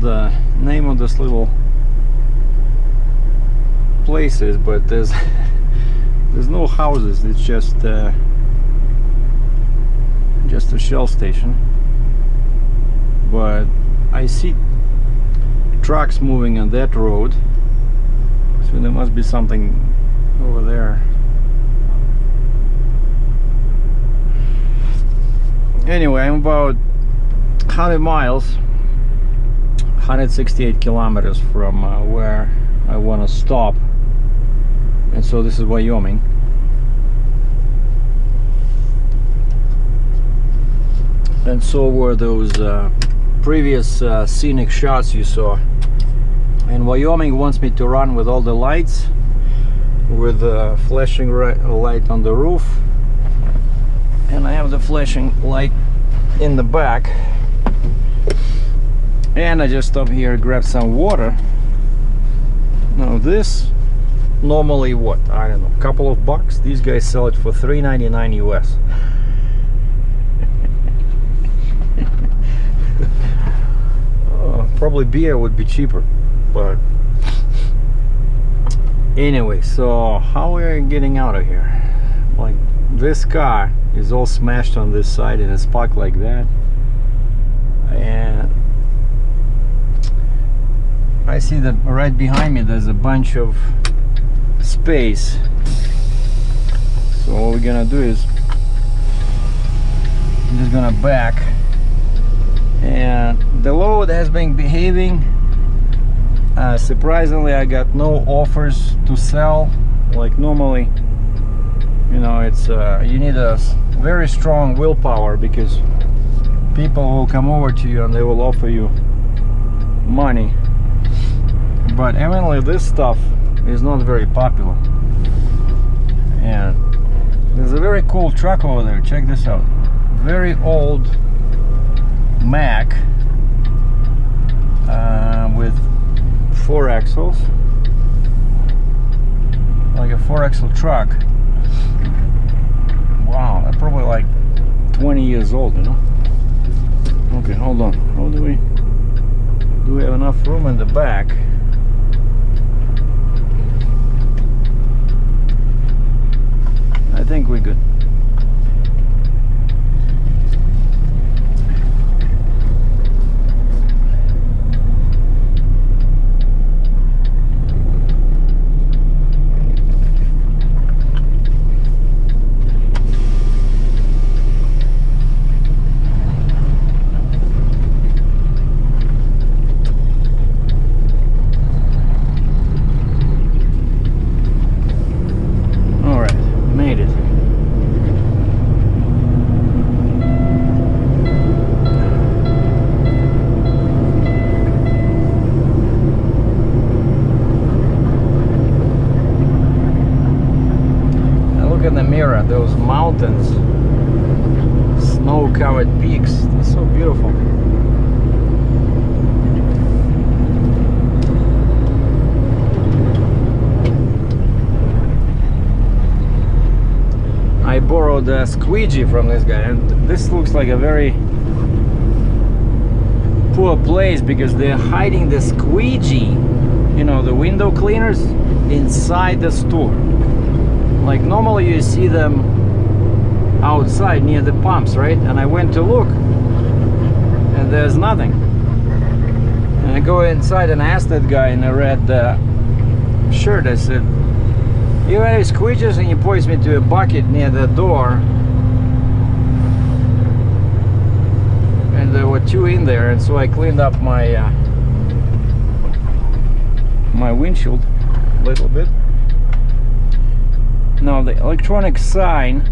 the name of this little place is, but there's no houses. It's just a shell station. But I see trucks moving on that road, so there must be something over there. Anyway, I'm about 100 miles, 168 kilometers from where I want to stop, and so this is Wyoming. And so were those previous scenic shots you saw. And Wyoming wants me to run with all the lights, with the flashing light on the roof, and I have the flashing light in the back. And I just stopped here, grab some water. Now this normally, what, I don't know, a couple of bucks. These guys sell it for $3.99 US. Probably beer would be cheaper, but anyway, so how are we getting out of here? Like, this car is all smashed on this side and it's parked like that, and I see that right behind me there's a bunch of space. So what we're gonna do is I'm just gonna back, and the load has been behaving. Surprisingly, I got no offers to sell. Like normally, you know, it's you need a very strong willpower, because people will come over to you and they will offer you money. But evidently this stuff is not very popular. And there's a very cool truck over there. Check this out. Very old Mack with 4 axles, like a 4-axle truck. Wow, that's probably like 20 years old, you know. Okay, hold on. How do we have enough room in the back? I think we're good. Those mountains, snow-covered peaks, they're so beautiful. I borrowed a squeegee from this guy, and this looks like a very poor place because they're hiding the squeegee, you know, the window cleaners, inside the store. Like normally you see them outside near the pumps, right? And I went to look and there's nothing. And I go inside and asked that guy in a red shirt, I said, "You have any squeegees?" And he points me to a bucket near the door. And there were 2 in there, and so I cleaned up my my windshield a little bit. Now the electronic sign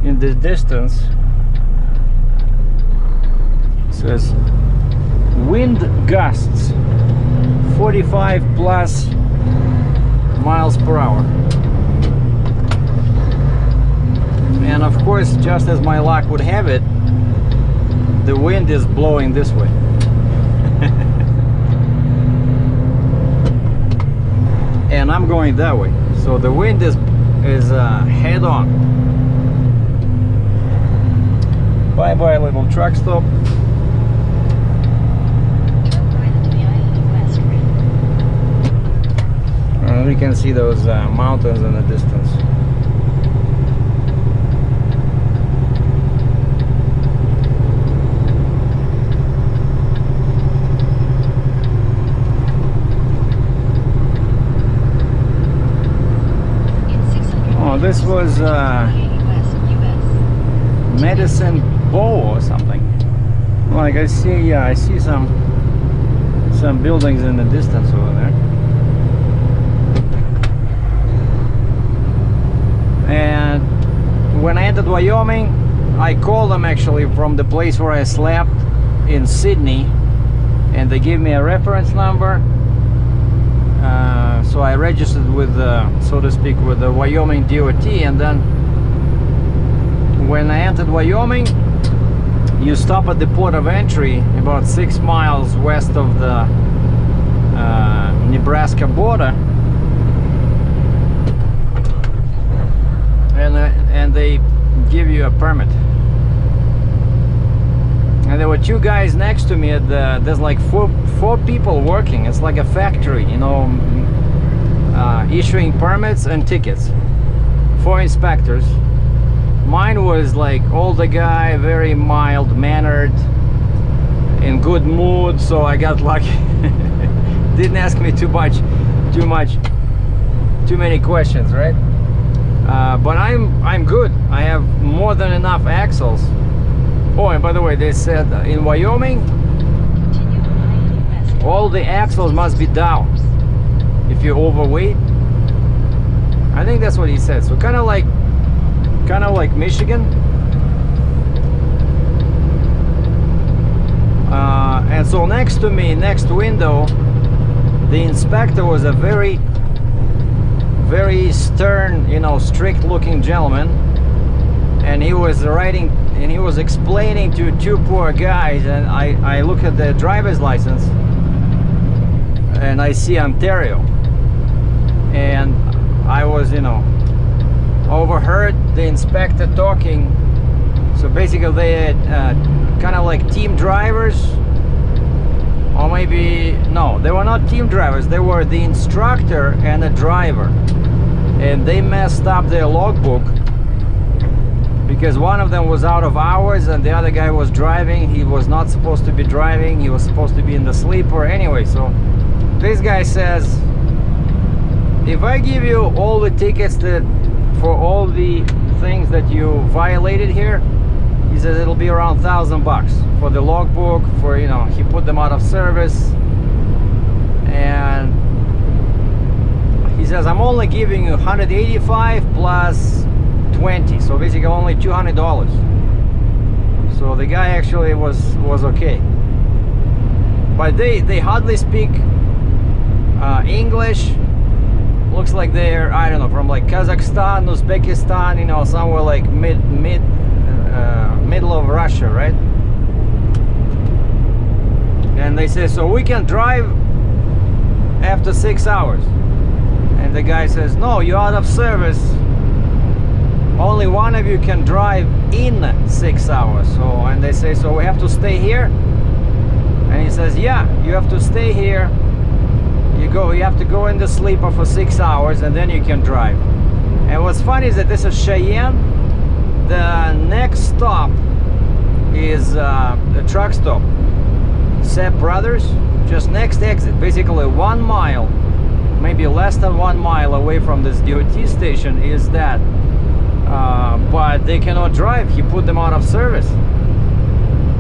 in the distance says wind gusts 45 plus miles per hour. And of course, just as my luck would have it, the wind is blowing this way. And I'm going that way, so the wind is head on. Bye bye little truck stop. we can see those mountains in the distance. Oh, this was Medicine Bow or something. Like I see, yeah, I see some buildings in the distance over there. And when I entered Wyoming, I called them actually from the place where I slept in Sydney, and they gave me a reference number. So I registered with, so to speak, with the Wyoming DOT, and then when I entered Wyoming, you stop at the port of entry about 6 miles west of the Nebraska border, and they give you a permit. And there were two guys next to me. There's like four people working. It's like a factory, you know, issuing permits and tickets. 4 inspectors. Mine was like older guy, very mild mannered, in good mood, so I got lucky. Didn't ask me too many questions, right? But I'm good. I have more than enough axles. Oh, and by the way, they said in Wyoming, all the axles must be down if you're overweight. I think that's what he said. So kind of like Michigan. And so next to me, next window, the inspector was a very stern, you know, strict looking gentleman, and he was writing and he was explaining to two poor guys, and I look at the driver's license and I see Ontario, and I was, you know, overheard the inspector talking. So basically they had kind of like team drivers, or maybe no, they were not team drivers, they were the instructor and the driver, and they messed up their logbook because one of them was out of hours and the other guy was driving. He was not supposed to be driving, he was supposed to be in the sleeper anyway. So this guy says, if I give you all the tickets for all the things that you violated here, he says it'll be around $1,000 for the logbook, for, you know, he put them out of service. And he says, I'm only giving you 185 plus 20, so basically only $200. So the guy actually was okay, but they hardly speak English. Looks like they're, I don't know, from like Kazakhstan, Uzbekistan, you know, somewhere like middle of Russia, right? And they say, so we can drive after 6 hours. And the guy says, no, you're out of service. Only one of you can drive in 6 hours. So, and they say, so we have to stay here? And he says, yeah, you have to stay here. You have to go in the sleeper for 6 hours and then you can drive. And what's funny is that this is Cheyenne. The next stop is the truck stop, Sepp Brothers, just next exit, basically 1 mile, maybe less than 1 mile away from this DOT station is that. But they cannot drive. He put them out of service,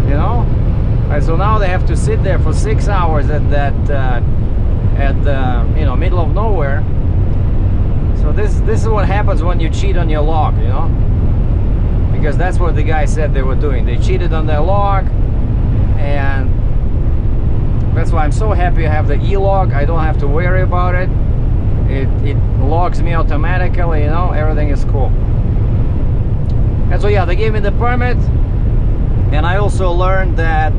you know. And so now they have to sit there for 6 hours at that you know, middle of nowhere. So this is what happens when you cheat on your log, you know, because that's what the guy said they were doing. They cheated on their log, and that's why I'm so happy I have the e-log. I don't have to worry about it. It logs me automatically, you know, everything is cool. And so yeah, they gave me the permit, and I also learned that,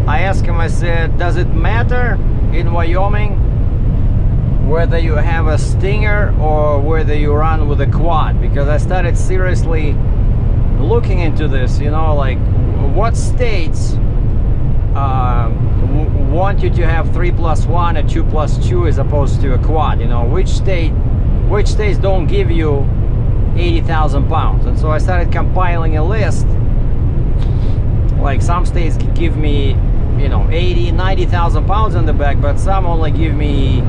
I asked him, I said, does it matter in Wyoming whether you have a Stinger or whether you run with a quad? Because I started seriously looking into this, you know, like what states want you to have 3+1 or 2+2 as opposed to a quad. You know, which states don't give you 80,000 pounds. And so I started compiling a list. Like some states give me, you know, 80, 90,000 pounds in the back, but some only give me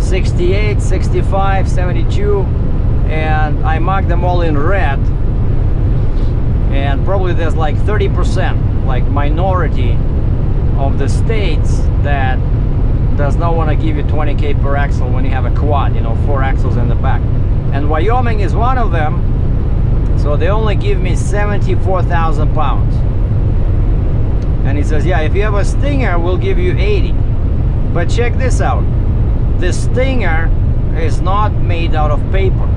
68, 65, 72, and I marked them all in red. And probably there's like 30%, like minority of the states that does not want to give you 20K per axle when you have a quad, you know, 4 axles in the back. And Wyoming is one of them, so they only give me 74,000 pounds. And he says, yeah, if you have a Stinger, we'll give you 80. But check this out. The Stinger is not made out of paper.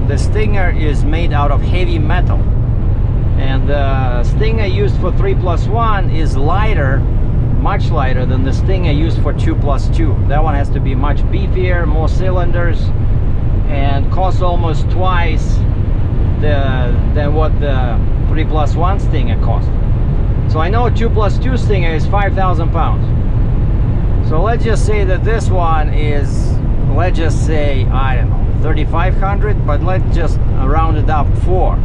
The Stinger is made out of heavy metal. And the Stinger used for 3+1 is lighter, much lighter than the Stinger used for 2+2. That one has to be much beefier, more cylinders, and costs almost twice than what the 3+1 Stinger cost. So I know a 2+2 Stinger is 5,000 pounds. So let's just say that this one is, let's just say, I don't know, 3,500, but let's just round it up 4.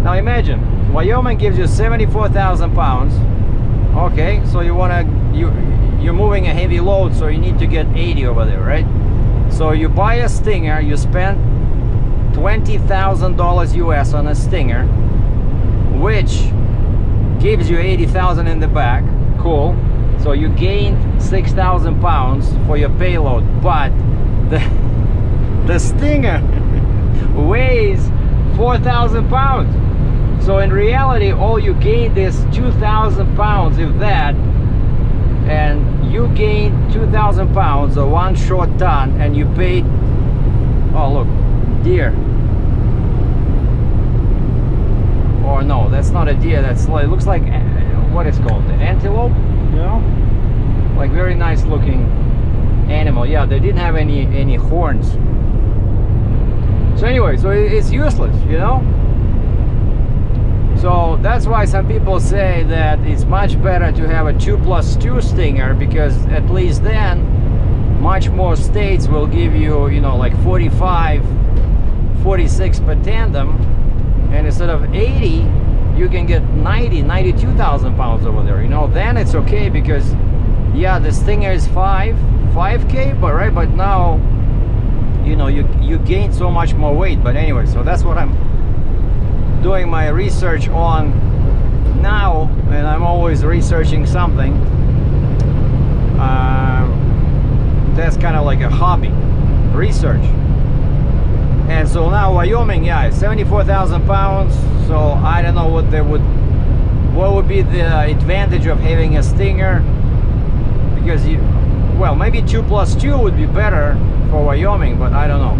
Now imagine, Wyoming gives you 74,000 pounds. Okay, so you're moving a heavy load, so you need to get 80 over there, right? So you buy a Stinger, you spend $20,000 US on a Stinger, which gives you 80,000 in the back. Cool. So you gained 6,000 pounds for your payload, but the Stinger weighs 4,000 pounds. So in reality, all you gained is 2,000 pounds, if that, and you gained 2,000 pounds or 1 short ton, and you paid, oh look, deer. Or no, that's not a deer, that's, it looks like, what is called, the antelope, you know? Like very nice looking animal. Yeah, they didn't have any horns. So anyway, so it's useless, you know? So that's why some people say that it's much better to have a 2+2 Stinger, because at least then much more states will give you, you know, like 45, 46 per tandem, and instead of 80 you can get 92,000 pounds over there, you know. Then it's okay, because yeah, the Stinger is 5K, but right, but now, you know, you gain so much more weight. But anyway, so that's what I'm doing my research on now, and I'm always researching something. That's kind of like a hobby, research. And so now Wyoming, yeah, 74,000 pounds. So I don't know what would be the advantage of having a Stinger, because well, maybe 2+2 would be better for Wyoming, but I don't know.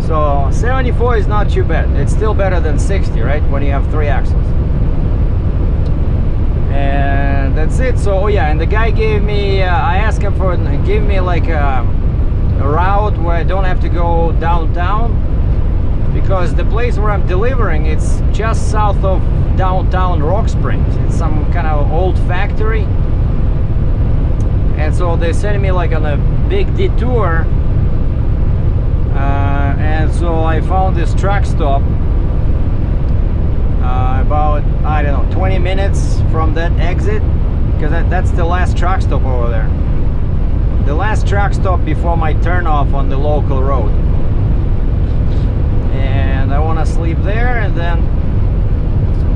So 74 is not too bad. It's still better than 60, right, when you have 3 axles. And that's it. So oh yeah, and the guy gave me, I asked him for, give me like a route where I don't have to go downtown, because the place where I'm delivering, it's just south of downtown Rock Springs. It's some kind of old factory, and so they sent me like on a big detour. And so I found this truck stop about, I don't know, 20 minutes from that exit, because that's the last truck stop over there. The last truck stop before my turn off on the local road. And I want to sleep there and then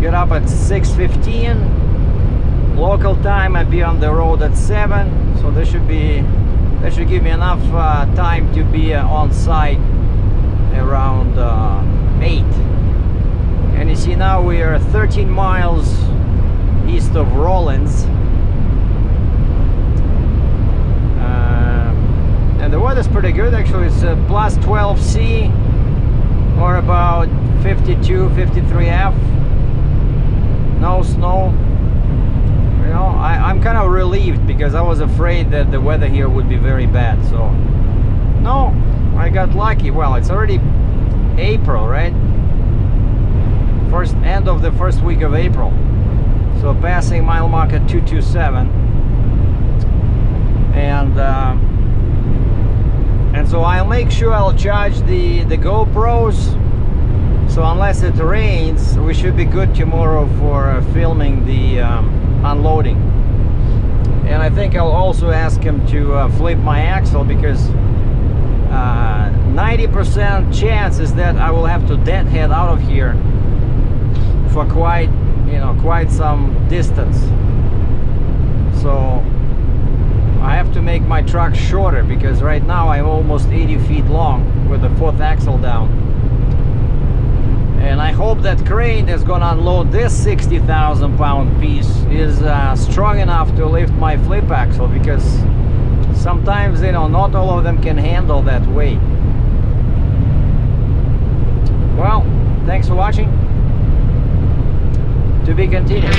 get up at 6:15 local time. I'd be on the road at 7, so that should give me enough time to be on site around 8. And you see, now we are 13 miles east of Rollins, and the weather's pretty good actually. It's plus 12 C or about 52, 53 F. No snow. You know, I'm kind of relieved, because I was afraid that the weather here would be very bad. So no, I got lucky. Well, it's already April, right? End of the first week of April. So passing mile marker 227, and so I'll make sure I'll charge the GoPros. So unless it rains, we should be good tomorrow for filming the unloading. And I think I'll also ask him to flip my axle, because 90% chance is that I will have to deadhead out of here for quite some distance. So I have to make my truck shorter, because right now I'm almost 80 feet long with the 4th axle down. And I hope that crane that's gonna unload this 60,000 pound piece is strong enough to lift my flip axle, because sometimes, not all of them can handle that weight. Well, thanks for watching. To be continued.